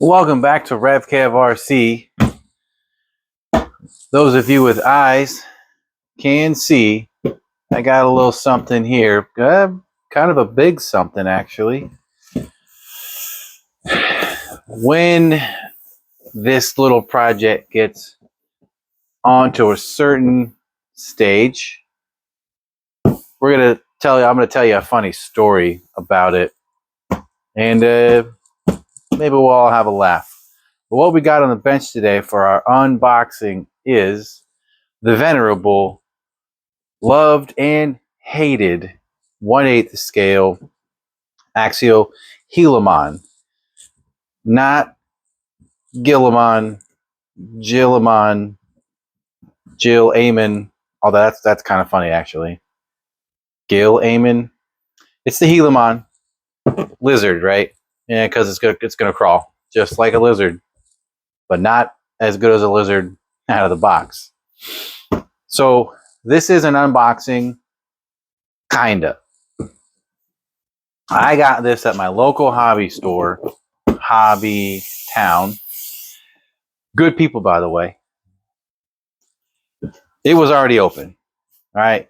Welcome back to RevKev RC. Those of you with eyes can see I got a little something here. Kind of a big something, actually. When this little project gets onto a certain stage, I'm going to tell you a funny story about it. And maybe we'll all have a laugh. But what we got on the bench today for our unboxing is the venerable, loved and hated 1/8 scale Axial Gilamon. Not Gilamon, Gilamon, although that's kind of funny actually. Gilamon. It's the Gilamon lizard, right? Yeah, because it's gonna crawl just like a lizard, but not as good as a lizard out of the box. So this is an unboxing, kinda. I got this at my local hobby store, Hobby Town. Good people, by the way. It was already open. All right.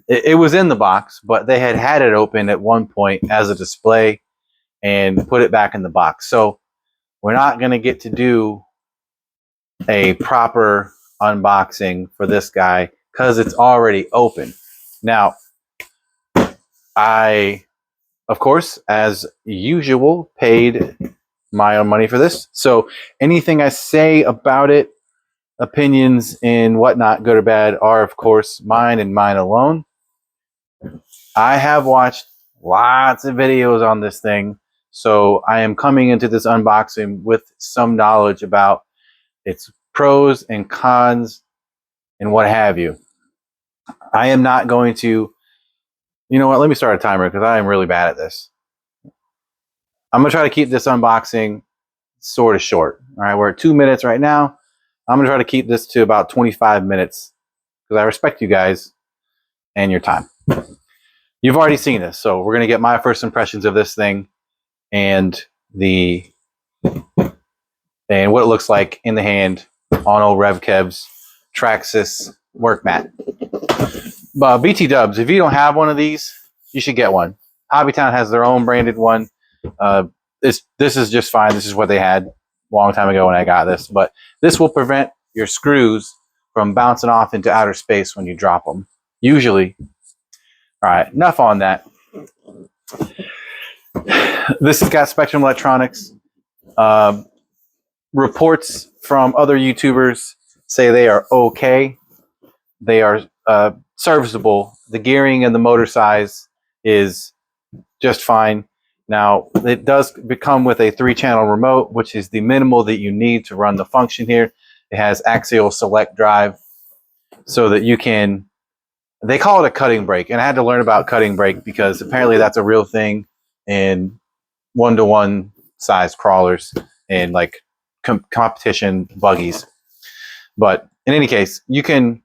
It was in the box, but they had it open at one point as a display and put it back in the box. So we're not going to get to do a proper unboxing for this guy because it's already open. Now, I, of course, as usual, paid my own money for this. So anything I say about it, opinions and whatnot, good or bad, are of course mine and mine alone. I have watched lots of videos on this thing, so I am coming into this unboxing with some knowledge about its pros and cons and what have you. I am not going to, you know what, let me start a timer because I am really bad at this. I'm going to try to keep this unboxing sort of short. All right, we're at 2 minutes right now. I'm going to try to keep this to about 25 minutes because I respect you guys and your time. You've already seen this, so we're going to get my first impressions of this thing and what it looks like in the hand on old RevKev's Traxxas work mat. But BT Dubs, if you don't have one of these, you should get one. Hobbytown has their own branded one. This is just fine. This is what they had a long time ago when I got this. But this will prevent your screws from bouncing off into outer space when you drop them. Usually. All right, enough on that. This has got Spektrum electronics. Reports from other YouTubers say they are okay. They are serviceable. The gearing and the motor size is just fine. Now, it does come with a 3-channel remote, which is the minimal that you need to run the function here. It has axial select drive so that you can, they call it a cutting brake. And I had to learn about cutting brake because apparently that's a real thing in 1-to-1 size crawlers and like competition buggies. But in any case, you can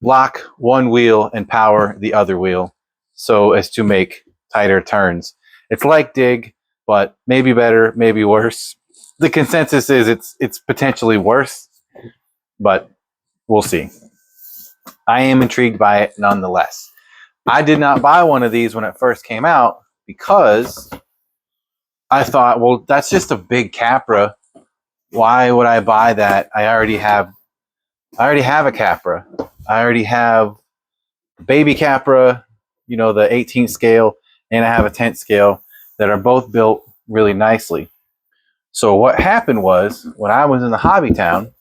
lock one wheel and power the other wheel so as to make tighter turns. It's like dig, but maybe better, maybe worse. The consensus is it's potentially worse, but we'll see. I am intrigued by it nonetheless. I did not buy one of these when it first came out because I thought, well, that's just a big Capra. Why would I buy that? I already have a Capra. I already have baby Capra, you know, the 18 scale, and I have a 10 scale that are both built really nicely. So what happened was when I was in the Hobby Town,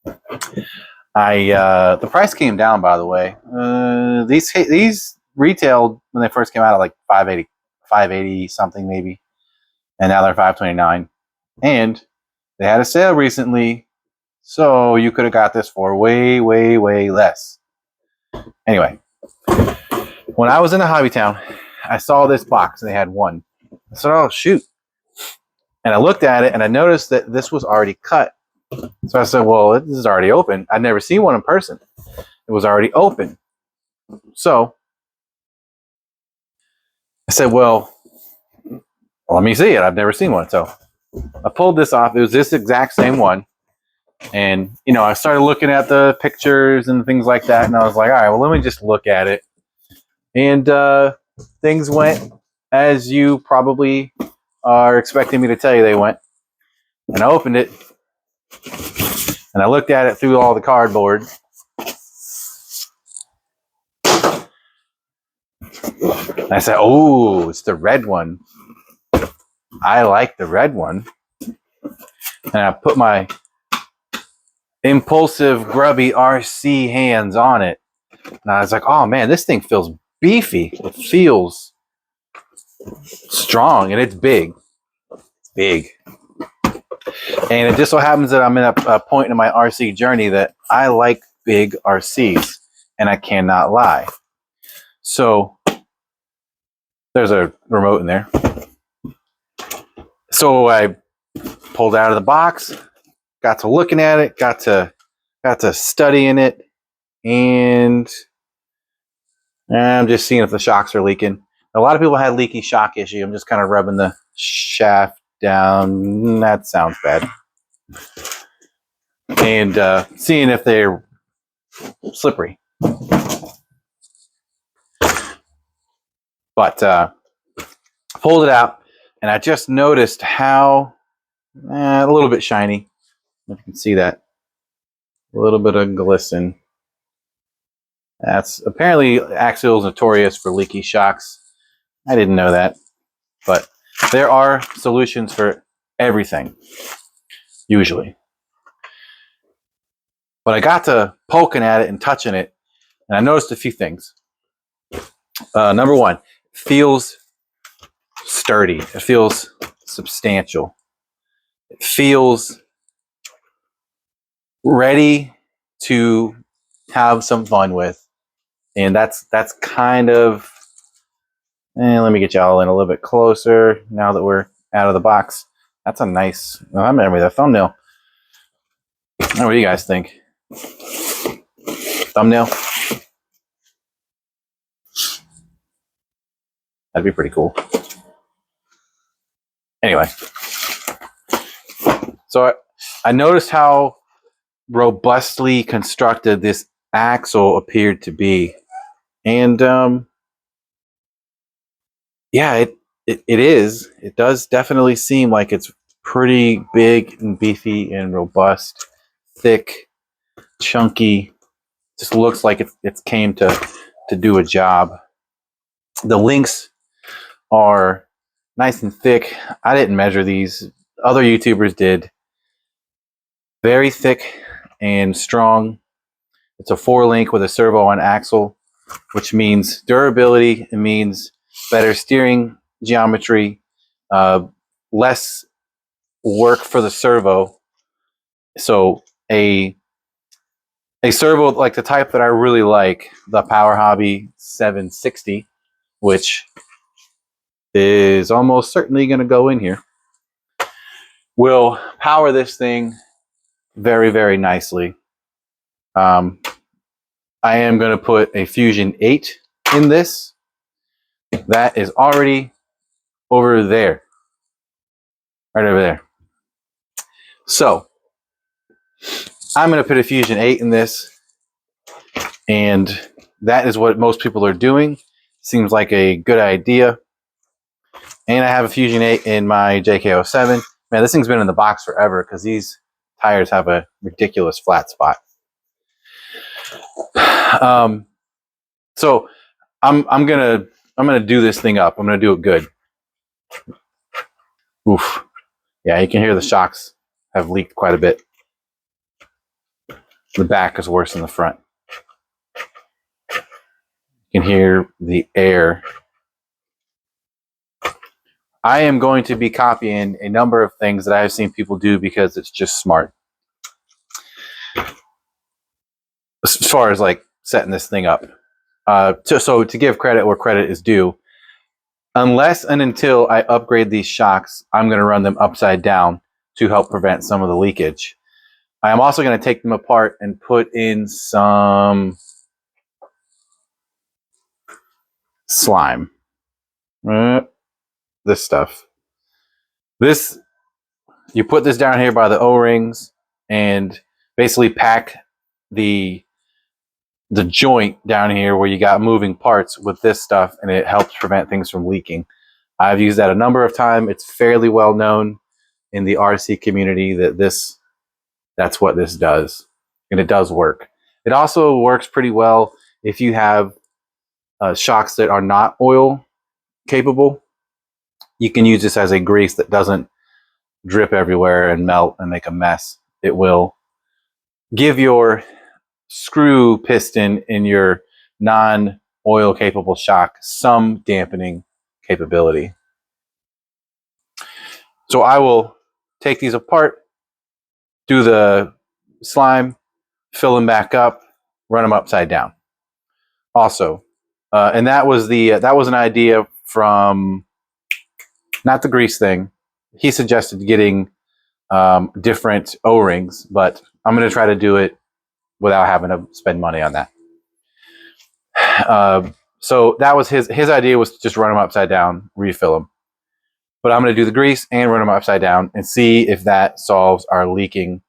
the price came down, by the way. These retailed when they first came out at like $580 something maybe, and now they're $529. And they had a sale recently, so you could have got this for way, way, way less. Anyway, when I was in the Hobby Town, I saw this box and they had one. I said, oh, shoot. And I looked at it and I noticed that this was already cut. So I said, well, this is already open. I'd never seen one in person. It was already open. So I said, well, let me see it. I've never seen one. So I pulled this off. It was this exact same one. And, you know, I started looking at the pictures and things like that. And I was like, all right, well, let me just look at it. And things went as you probably are expecting me to tell you they went. And I opened it. And I looked at it through all the cardboard. And I said, oh, it's the red one. I like the red one. And I put my impulsive, grubby RC hands on it. And I was like, oh man, this thing feels beefy. It feels strong, and it's big. It's big. And it just so happens that I'm in a point in my RC journey that I like big RCs, and I cannot lie. So there's a remote in there. So I pulled out of the box, got to looking at it, got to studying it, and I'm just seeing if the shocks are leaking. A lot of people had leaky shock issue. I'm just kind of rubbing the shaft down. That sounds bad. And seeing if they're slippery. But pulled it out, and I just noticed how a little bit shiny. If you can see that. A little bit of glisten. That's apparently Axial is notorious for leaky shocks. I didn't know that. But there are solutions for everything, usually. But I got to poking at it and touching it, and I noticed a few things. Number one, it feels sturdy. It feels substantial. It feels ready to have some fun with. And that's kind of, let me get y'all in a little bit closer now that we're out of the box. That's a nice, I'm going with a thumbnail. What do you guys think? Thumbnail? That'd be pretty cool. Anyway. So I noticed how robustly constructed this axle appeared to be. And yeah, it is. It does definitely seem like it's pretty big and beefy and robust, thick, chunky. Just looks like it came to do a job. The links are nice and thick. I didn't measure these. Other YouTubers did. Very thick and strong. It's a 4-link with a servo on axle, which means durability. It means better steering geometry, less work for the servo. So a servo like the type that I really like, the Power Hobby 760, which is almost certainly going to go in here, will power this thing very, very nicely. I am going to put a Fusion 8 in this. That is already over there. Right over there. So I'm going to put a Fusion 8 in this. And that is what most people are doing. Seems like a good idea. And I have a Fusion 8 in my JK07. Man, this thing's been in the box forever because these tires have a ridiculous flat spot. So I'm gonna do this thing up. I'm gonna do it good. Oof. Yeah, you can hear the shocks have leaked quite a bit. The back is worse than the front. You can hear the air. I am going to be copying a number of things that I have seen people do because it's just smart. As far as like setting this thing up. So to give credit where credit is due, unless and until I upgrade these shocks, I'm going to run them upside down to help prevent some of the leakage. I am also going to take them apart and put in some slime. This stuff. This You put this down here by the O-rings and basically pack the joint down here where you got moving parts with this stuff, and it helps prevent things from leaking. I've used that a number of times. It's fairly well known in the RC community that that's what this does, and it does work. It also works pretty well if you have shocks that are not oil capable. You can use this as a grease that doesn't drip everywhere and melt and make a mess. It will give your screw piston in your non-oil capable shock some dampening capability. So I will take these apart, do the slime, fill them back up, run them upside down. Also, and that was an idea from, not the grease thing. He suggested getting different O-rings, but I'm going to try to do it without having to spend money on that. So that was his idea, was to just run them upside down, refill them. But I'm going to do the grease and run them upside down and see if that solves our leaking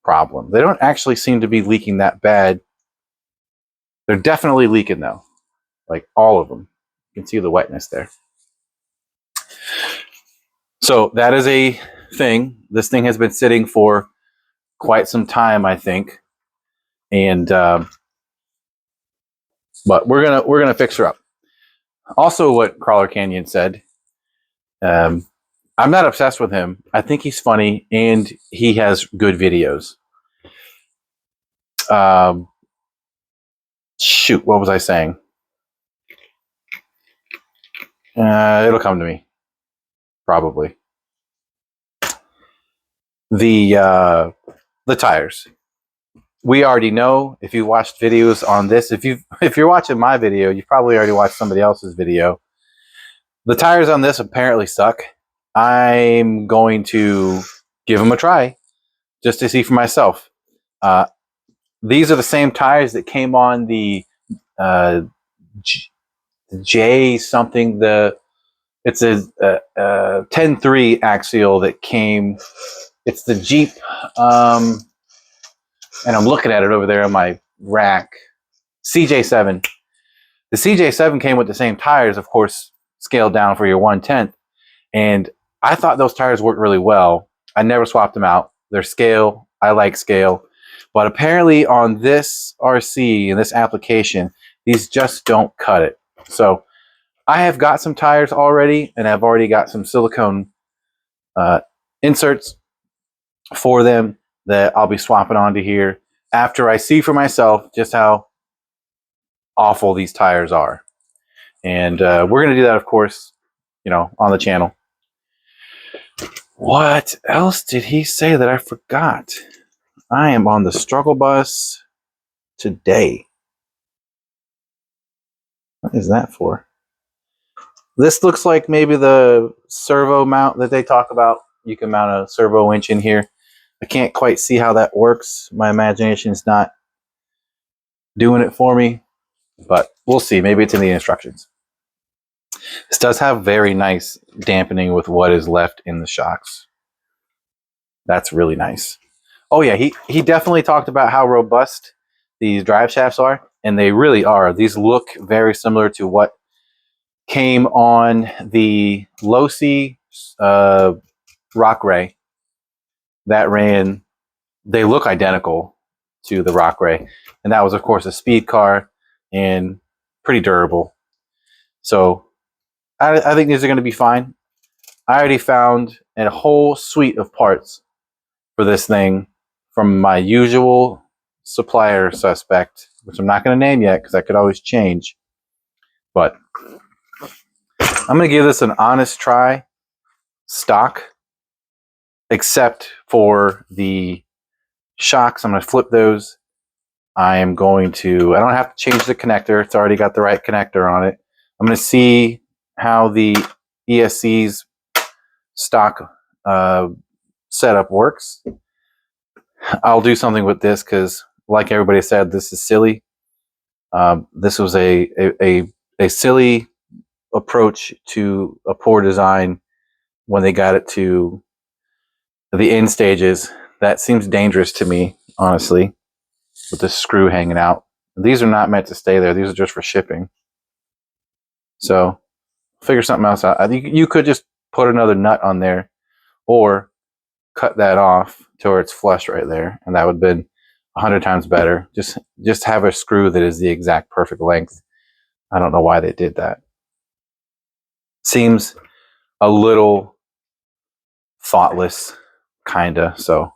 problem. They don't actually seem to be leaking that bad. They're definitely leaking though, like all of them. You can see the wetness there. So that is a thing. This thing has been sitting for quite some time, I think, and but we're gonna fix her up. Also, what Crawler Canyon said. I'm not obsessed with him. I think he's funny and he has good videos. Shoot, what was I saying? It'll come to me, probably. The tires. We already know, if you watched videos on this, if you're watching my video, you probably already watched somebody else's video. The tires on this apparently suck. I'm going to give them a try just to see for myself. These are the same tires that came on the J something. It's a 10.3 axial that came. It's the Jeep, and I'm looking at it over there on my rack. CJ7. The CJ7 came with the same tires, of course, scaled down for your 1/10. And I thought those tires worked really well. I never swapped them out. They're scale. I like scale. But apparently on this RC, in this application, these just don't cut it. So I have got some tires already, and I've already got some silicone inserts for them that I'll be swapping onto here after I see for myself just how awful these tires are. And we're going to do that, of course, on the channel. What else did he say that I forgot? I am on the struggle bus today. What is that for? This looks like maybe the servo mount that they talk about. You can mount a servo winch in here. I can't quite see how that works. My imagination is not doing it for me, but we'll see. Maybe it's in the instructions. This does have very nice dampening with what is left in the shocks. That's really nice. Oh yeah, he definitely talked about how robust these drive shafts are, and they really are. These look very similar to what came on the Losi Rock Ray that ran. They look identical to the Rock Ray, and that was, of course, a speed car and pretty durable. So I think these are going to be fine. I already found a whole suite of parts for this thing from my usual supplier suspect, which I'm not going to name yet because I could always change. But I'm going to give this an honest try, stock, except for the shocks. I'm going to flip those. I don't have to change the connector. It's already got the right connector on it. I'm going to see how the ESC's stock setup works. I'll do something with this because, like everybody said, this is silly. This was a silly approach to a poor design when they got it to the end stages. That seems dangerous to me, honestly, with the screw hanging out. These are not meant to stay there. These are just for shipping. So figure something else out. I think you could just put another nut on there or cut that off to where it's flush right there, and that would have been 100 times better. Just have a screw that is the exact perfect length. I don't know why they did that. Seems a little thoughtless, kinda. So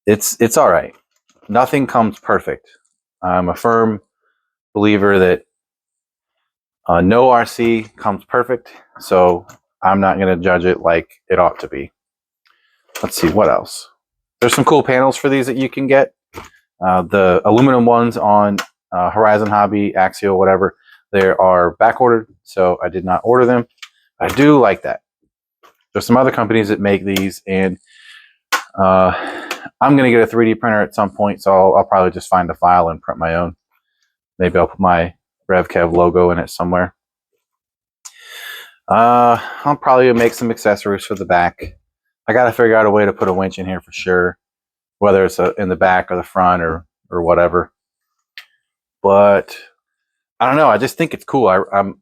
it's all right. Nothing comes perfect. I'm a firm believer that no RC comes perfect, so I'm not going to judge it like it ought to be. Let's see what else. There's some cool panels for these that you can get. The aluminum ones on Horizon Hobby, Axial, whatever, they are back ordered, so I did not order them. I do like that. There's some other companies that make these, and I'm going to get a 3D printer at some point, so I'll probably just find a file and print my own. Maybe I'll put my RevKev logo in it somewhere. I'll probably make some accessories for the back. I got to figure out a way to put a winch in here for sure, whether it's in the back or the front or whatever. But I don't know. I just think it's cool.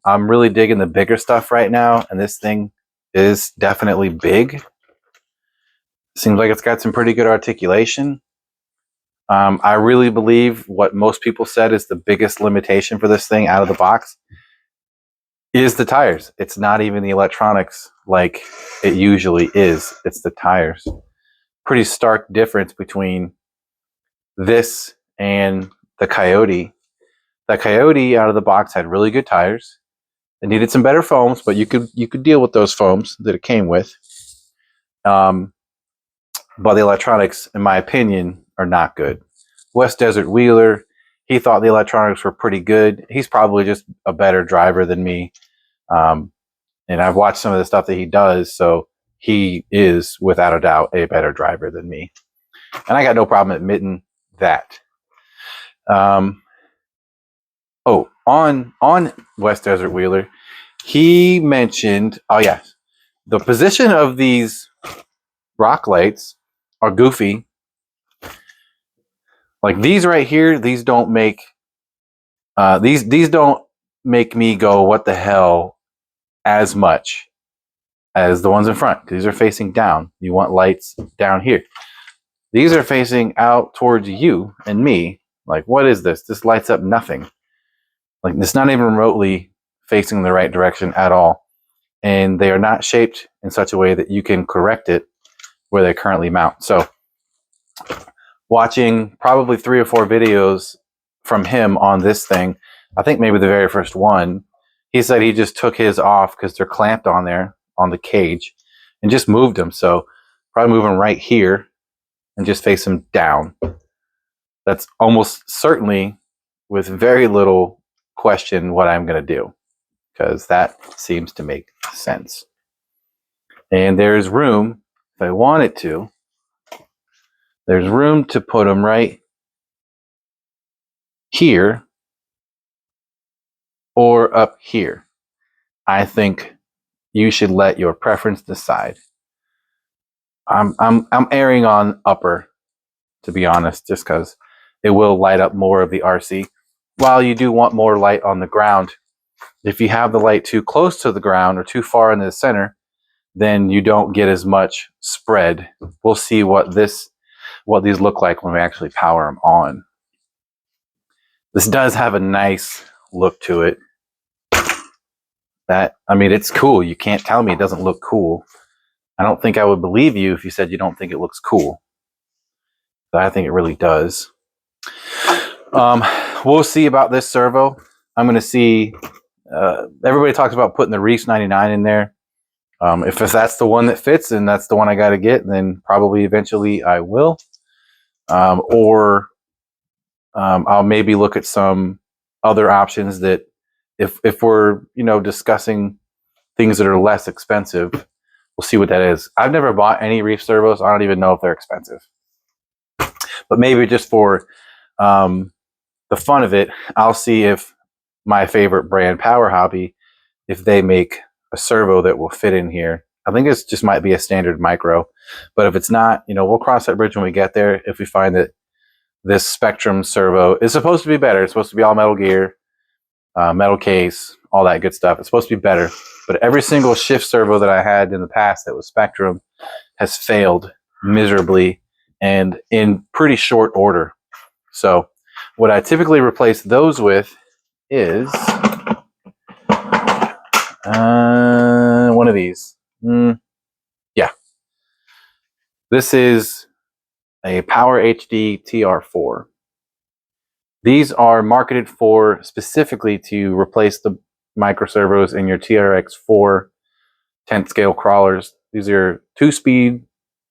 I'm really digging the bigger stuff right now, and this thing is definitely big. Seems like it's got some pretty good articulation. I really believe what most people said is the biggest limitation for this thing out of the box is the tires. It's not even the electronics like it usually is. It's the tires. Pretty stark difference between this and the Coyote. The Coyote out of the box had really good tires. It needed some better foams, but you could deal with those foams that it came with. But the electronics, in my opinion, are not good. West Desert Wheeler, he thought the electronics were pretty good. He's probably just a better driver than me. And I've watched some of the stuff that he does, so he is, without a doubt, a better driver than me. And I got no problem admitting that. On West Desert Wheeler, he mentioned, oh yeah, the position of these rock lights are goofy. Like these right here, these don't make these don't make me go, what the hell, as much as the ones in front. These are facing down. You want lights down here. These are facing out towards you and me. Like, what is this? This lights up nothing. Like, it's not even remotely facing the right direction at all. And they are not shaped in such a way that you can correct it where they currently mount. So watching probably 3 or 4 videos from him on this thing, I think maybe the very first one, he said he just took his off because they're clamped on there on the cage and just moved them. So probably move them right here and just face them down. That's almost certainly, with very little question, what I'm going to do, because that seems to make sense. And there's room, if I wanted to, there's room to put them right here or up here. I think you should let your preference decide. I'm erring on upper, to be honest, just because it will light up more of the RC. While you do want more light on the ground, if you have the light too close to the ground or too far into the center, then you don't get as much spread. We'll see what these look like when we actually power them on. This does have a nice look to it. I mean, it's cool. You can't tell me it doesn't look cool. I don't think I would believe you if you said you don't think it looks cool. But I think it really does. We'll see about this servo. I'm going to see. Everybody talks about putting the Reefs 99 in there. If that's the one that fits and that's the one I got to get, then probably eventually I will. Or I'll maybe look at some other options that if we're, discussing things that are less expensive, we'll see what that is. I've never bought any Reef servos. I don't even know if they're expensive. But maybe just for the fun of it, I'll see if my favorite brand, Power Hobby, if they make a servo that will fit in here. I think this just might be a standard micro. But if it's not, you know, we'll cross that bridge when we get there. If we find that this Spektrum servo is supposed to be better, it's supposed to be all metal gear, metal case, all that good stuff. It's supposed to be better. But every single shift servo that I had in the past that was Spektrum has failed miserably and in pretty short order. So what I typically replace those with is one of these. Yeah. This is a Power HD TR4. These are marketed for specifically to replace the microservos in your TRX4 10th scale crawlers. These are 2-speed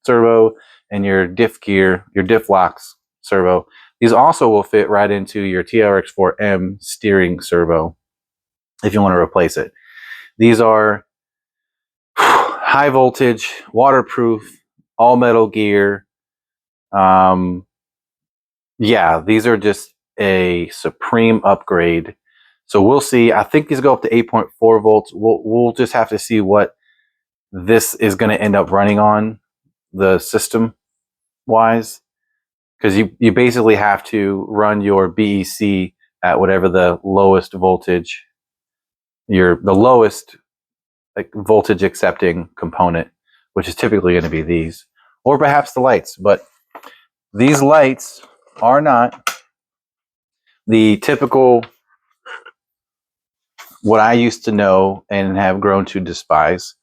servo and your diff gear, your diff locks servo. These also will fit right into your TRX4M steering servo if you want to replace it. These are high voltage, waterproof, all metal gear. Yeah, these are just a supreme upgrade. So we'll see. I think these go up to 8.4 volts. We'll just have to see what this is going to end up running on the system wise, because you basically have to run your BEC at whatever the lowest voltage, the lowest like voltage accepting component, which is typically going to be these, or perhaps the lights. But these lights are not the typical, what I used to know and have grown to despise,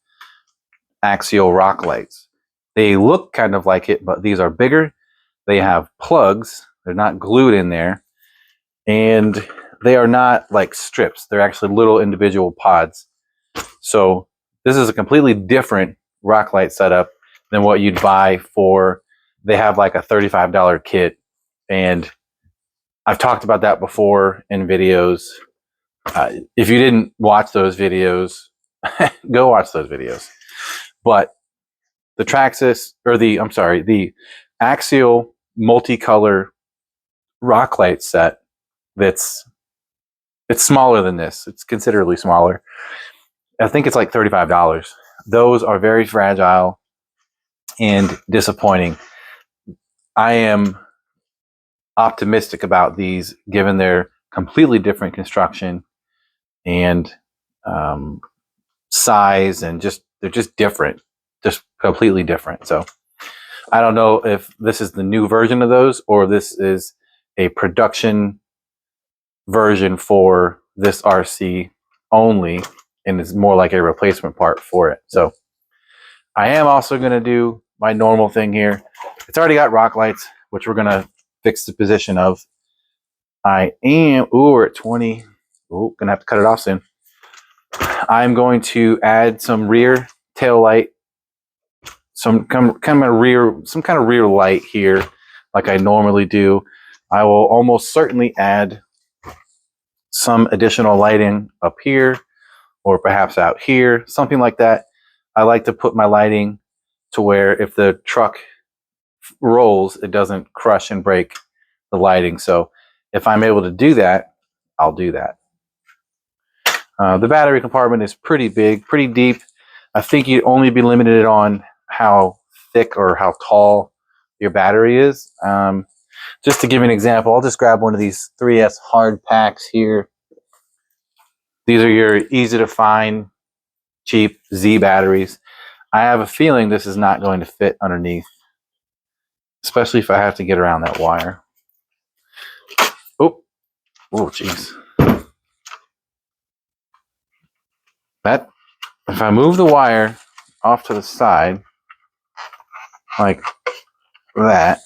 axial rock lights. They look kind of like it, but these are bigger. They have plugs. They're not glued in there. And they are not like strips. They're actually little individual pods. So this is a completely different rock light setup than what you'd buy for, they have like a $35 kit. And I've talked about that before in videos. If you didn't watch those videos, go watch those videos. But the Traxxas, or the Axial multicolor rock light set, it's smaller than this. It's considerably smaller. I think it's like $35. Those are very fragile and disappointing. I am optimistic about these given their completely different construction and size, and they're just different, just completely different. So I don't know if this is the new version of those or this is a production version for this RC only, and it's more like a replacement part for it. So I am also going to do my normal thing here. It's already got rock lights, which we're going to fix the position of. We're at 20. Ooh, gonna have to cut it off soon. I'm going to add some rear tail light, some kind of rear light here, like I normally do. I will almost certainly add some additional lighting up here, or perhaps out here, something like that. I like to put my lighting to where if the truck rolls, it doesn't crush and break the lighting. So if I'm able to do that, I'll do that. The battery compartment is pretty big, pretty deep. I think you'd only be limited on how thick or how tall your battery is. Just to give an example, I'll just grab one of these 3S hard packs here. These are your easy to find, cheap Z batteries. I have a feeling this is not going to fit underneath, especially if I have to get around that wire. Oh, jeez. That, if I move the wire off to the side, like that,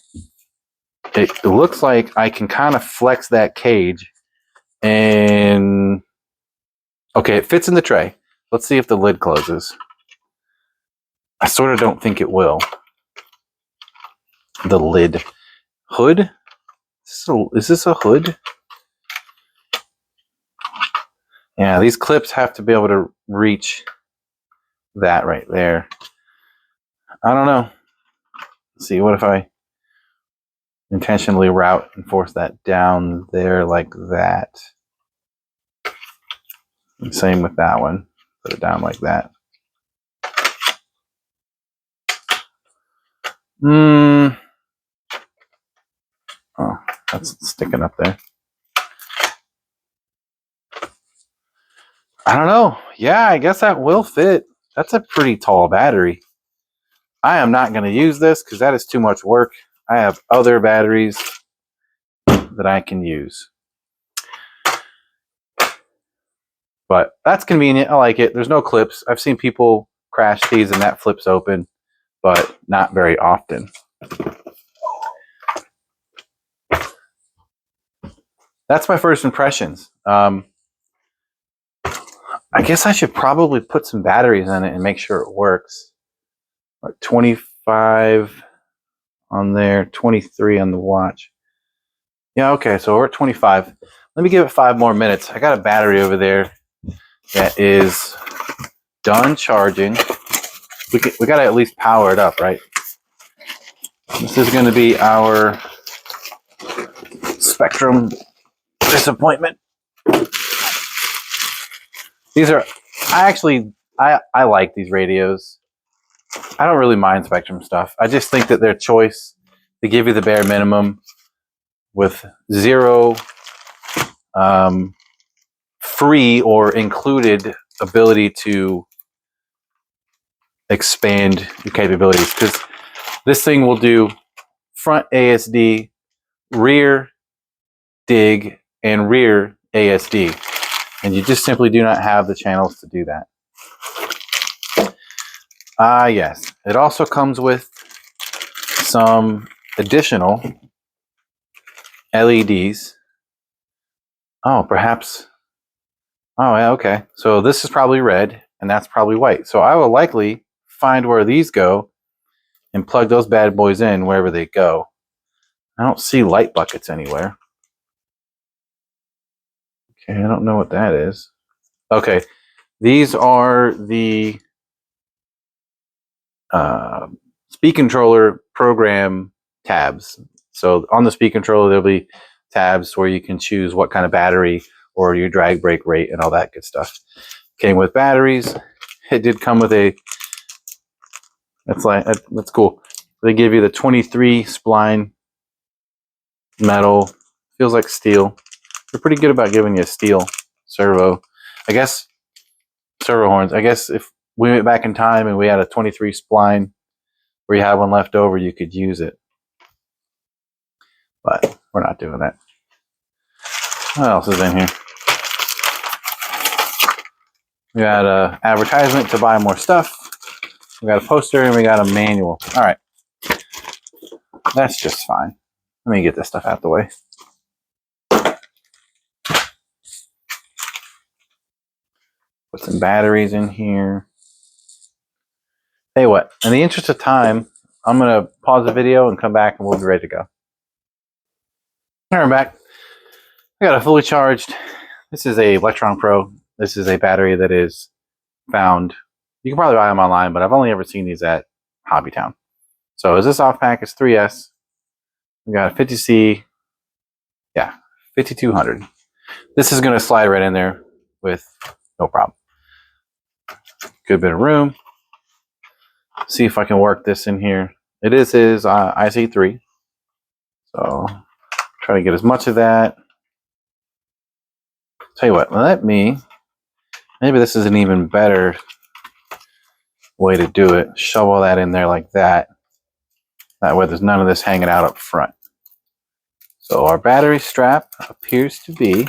it looks like I can kind of flex that cage, and okay, it fits in the tray. Let's see if the lid closes. I sort of don't think it will. The lid. Hood? Is this a hood? Yeah, these clips have to be able to reach that right there. I don't know. Let's see, what if I intentionally route and force that down there like that? Same with that one. Put it down like that. Oh, that's sticking up there. I don't know. Yeah, I guess that will fit. That's a pretty tall battery. I am not going to use this because that is too much work. I have other batteries that I can use. But that's convenient. I like it. There's no clips. I've seen people crash these and that flips open, but not very often. That's my first impressions. I guess I should probably put some batteries in it and make sure it works. 25 on there, 23 on the watch. Yeah, okay, so we're at 25. Let me give it 5 more minutes. I got a battery over there that is done charging. We got to at least power it up, right? This is going to be our Spektrum disappointment. These are, I like these radios. I don't really mind Spektrum stuff. I just think that their choice to give you the bare minimum with zero free or included ability to expand your capabilities, because this thing will do front ASD, rear dig, and rear ASD, and you just simply do not have the channels to do that. Yes, it also comes with some additional LEDs. Oh, perhaps. Oh, yeah, okay. So this is probably red, and that's probably white. So I will likely find where these go and plug those bad boys in wherever they go. I don't see light buckets anywhere. Okay, I don't know what that is. Okay, these are the speed controller program tabs. So on the speed controller, there'll be tabs where you can choose what kind of battery or your drag brake rate and all that good stuff. Came with batteries. It did come with a, that's cool. They give you the 23 spline metal. Feels like steel. They're pretty good about giving you a steel servo. I guess servo horns. I guess if we went back in time and we had a 23 spline where you had one left over, you could use it. But we're not doing that. What else is in here? We got an advertisement to buy more stuff. We got a poster and we got a manual. All right. That's just fine. Let me get this stuff out of the way. Put some batteries in here. Hey, what? In the interest of time, I'm going to pause the video and come back and we'll be ready to go. All right, I'm back. I got a fully charged. This is a Electron Pro. This is a battery that is found. You can probably buy them online, but I've only ever seen these at Hobbytown. So is this off pack? It's 3S. We got a 50C. Yeah, 5200. This is going to slide right in there with no problem. Good bit of room. See if I can work this in here. It is his IC3. So try to get as much of that. Tell you what, maybe this is an even better way to do it. Shove all that in there like that. That way there's none of this hanging out up front. So our battery strap appears to be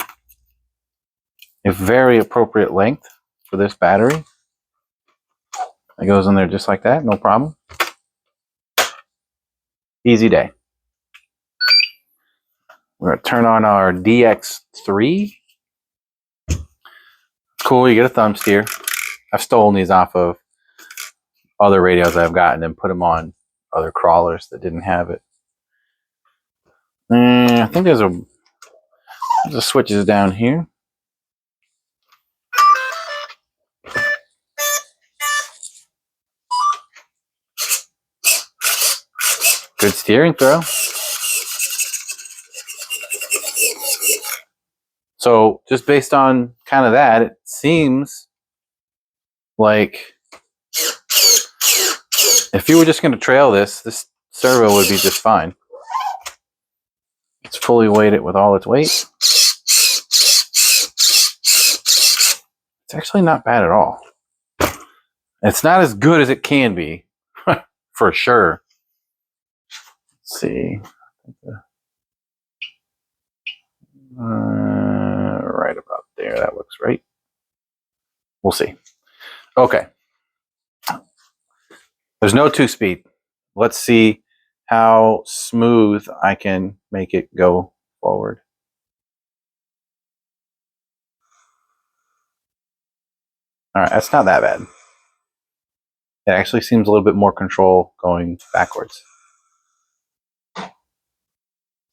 a very appropriate length for this battery. It goes in there just like that, no problem. Easy day. We're going to turn on our DX3. Cool, you get a thumb steer. I've stolen these off of other radios I've gotten and put them on other crawlers that didn't have it. I think there's a switches down here. Good steering throw. So just based on kind of that, it seems like if you were just going to trail this servo would be just fine. Let's fully weight it with all its weight. It's actually not bad at all. It's not as good as it can be, for sure. Let's see. Right about there. That looks right. We'll see. Okay. There's no 2-speed. Let's see how smooth I can make it go forward. All right, that's not that bad. It actually seems a little bit more control going backwards.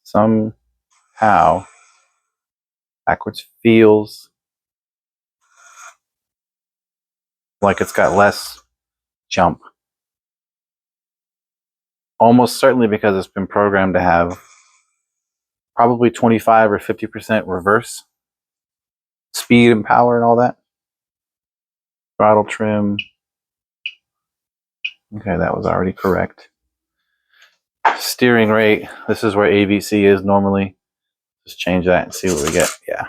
Somehow, backwards feels like it's got less jump. Almost certainly because it's been programmed to have probably 25 or 50% reverse speed and power and all that. Throttle trim. Okay, that was already correct. Steering rate. This is where AVC is normally. Just change that and see what we get. Yeah,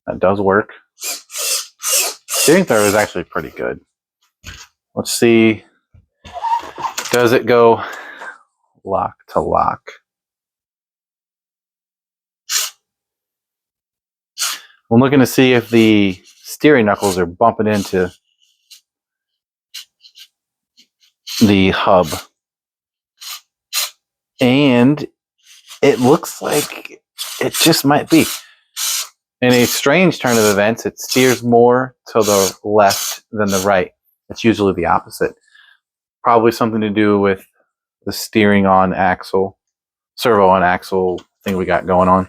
that does work. Steering throw is actually pretty good. Let's see. Does it go lock to lock? I'm looking to see if the steering knuckles are bumping into the hub. And it looks like it just might be. In a strange turn of events, it steers more to the left than the right. It's usually the opposite. Probably something to do with the steering on axle, servo on axle thing we got going on.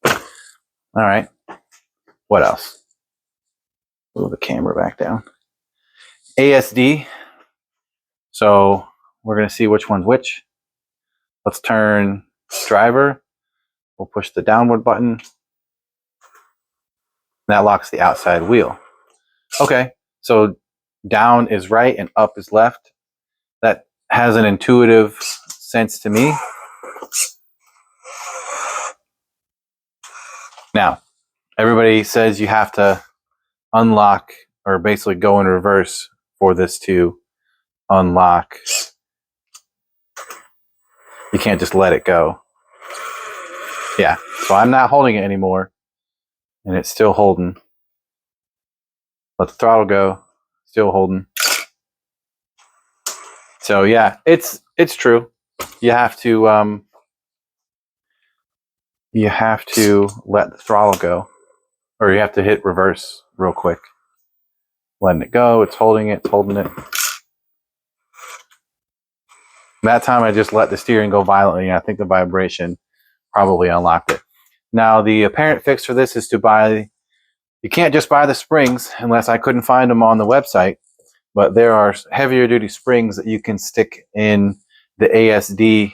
All right. What else? Move the camera back down. ASD. So we're going to see which one's which. Let's turn driver. We'll push the downward button. That locks the outside wheel. Okay. So down is right and up is left. That has an intuitive sense to me. Now, everybody says you have to unlock or basically go in reverse for this to unlock. You can't just let it go. Yeah, so I'm not holding it anymore, and it's still holding. Let the throttle go, still holding. So yeah, it's true. You have to let the throttle go, or you have to hit reverse real quick. Letting it go, it's holding it, it's holding it. That time I just let the steering go violently, and I think the vibration probably unlocked it. Now the apparent fix for this is to buy, you can't just buy the springs unless I couldn't find them on the website, but there are heavier duty springs that you can stick in the ASD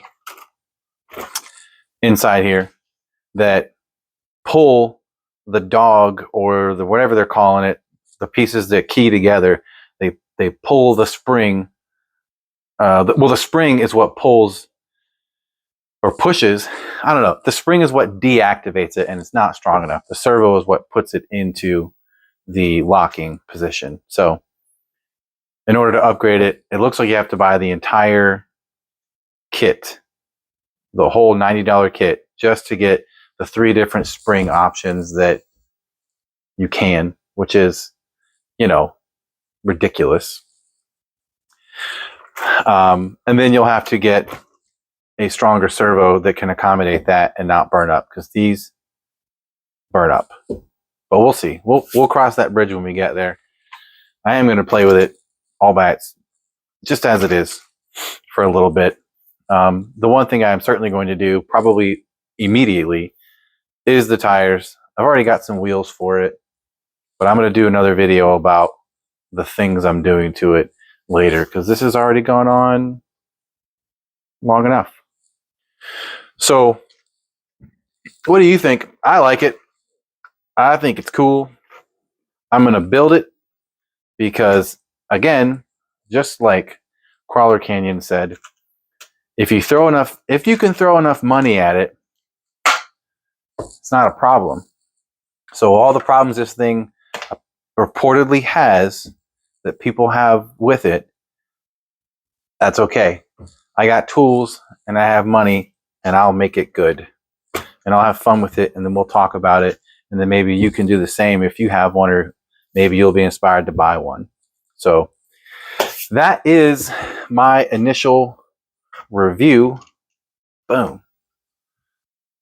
inside here that pull the dog or the whatever they're calling it, the pieces that key together, they pull the spring. The spring is what pulls or pushes. I don't know. The spring is what deactivates it, and it's not strong enough. The servo is what puts it into the locking position. So in order to upgrade it, it looks like you have to buy the entire kit, the whole $90 kit, just to get the 3 different spring options that you can, which is, ridiculous. And then you'll have to get a stronger servo that can accommodate that and not burn up, because these burn up. But we'll see. We'll cross that bridge when we get there. I am going to play with it all by its, just as it is, for a little bit. The one thing I'm certainly going to do, probably immediately, is the tires. I've already got some wheels for it, but I'm going to do another video about the things I'm doing to it later, because this has already gone on long enough. So what do you think? I like it. I think it's cool. I'm going to build it because, again, just like Crawler Canyon said, if you can throw enough money at it, it's not a problem. So all the problems this thing reportedly has that people have with it, that's okay. I got tools and I have money and I'll make it good. And I'll have fun with it, and then we'll talk about it. And then maybe you can do the same if you have one, or maybe you'll be inspired to buy one. So that is my initial review. Boom.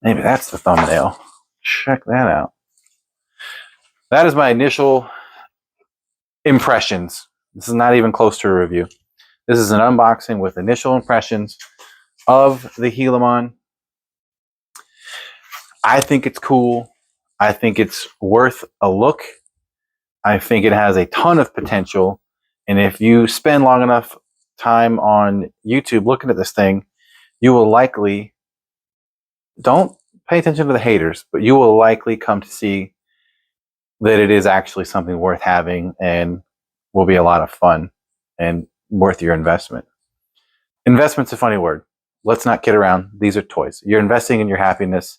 Maybe that's the thumbnail. Check that out. That is my initial impressions. This is not even close to a review. This is an unboxing with initial impressions of the Gilamon. I think it's cool. I think it's worth a look. I think it has a ton of potential. And if you spend long enough time on YouTube looking at this thing, you will likely, don't pay attention to the haters, but you will likely come to see that it is actually something worth having and will be a lot of fun and worth your investment. Investment's a funny word. Let's not kid around. These are toys. You're investing in your happiness.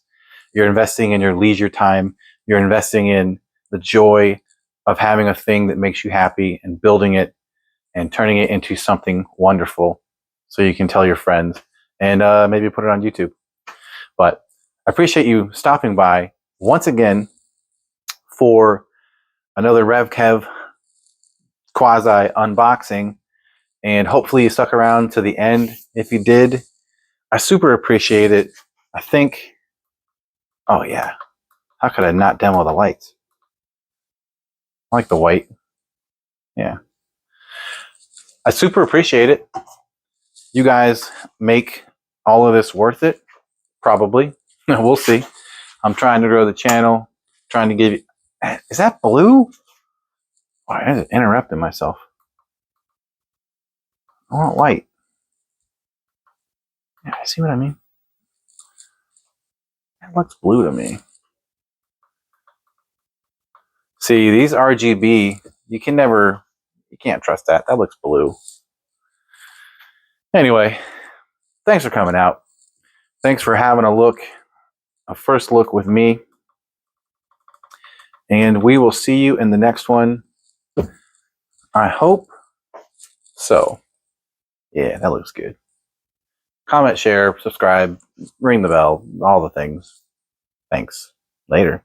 You're investing in your leisure time. You're investing in the joy of having a thing that makes you happy and building it and turning it into something wonderful so you can tell your friends and maybe put it on YouTube. But I appreciate you stopping by once again for another RevKev quasi unboxing, and hopefully you stuck around to the end. If you did, I super appreciate it. I think, oh yeah, how could I not demo the lights? I like the white. Yeah. I super appreciate it. You guys make all of this worth it. Probably. We'll see. I'm trying to grow the channel. Trying to give you... Is that blue? Oh, I just interrupted myself. I want white. Yeah, see what I mean? It looks blue to me. See, these RGB, you can't trust that. That looks blue. Anyway, thanks for coming out. Thanks for having a first look with me. And we will see you in the next one. I hope so. Yeah, that looks good. Comment, share, subscribe, ring the bell, all the things. Thanks. Later.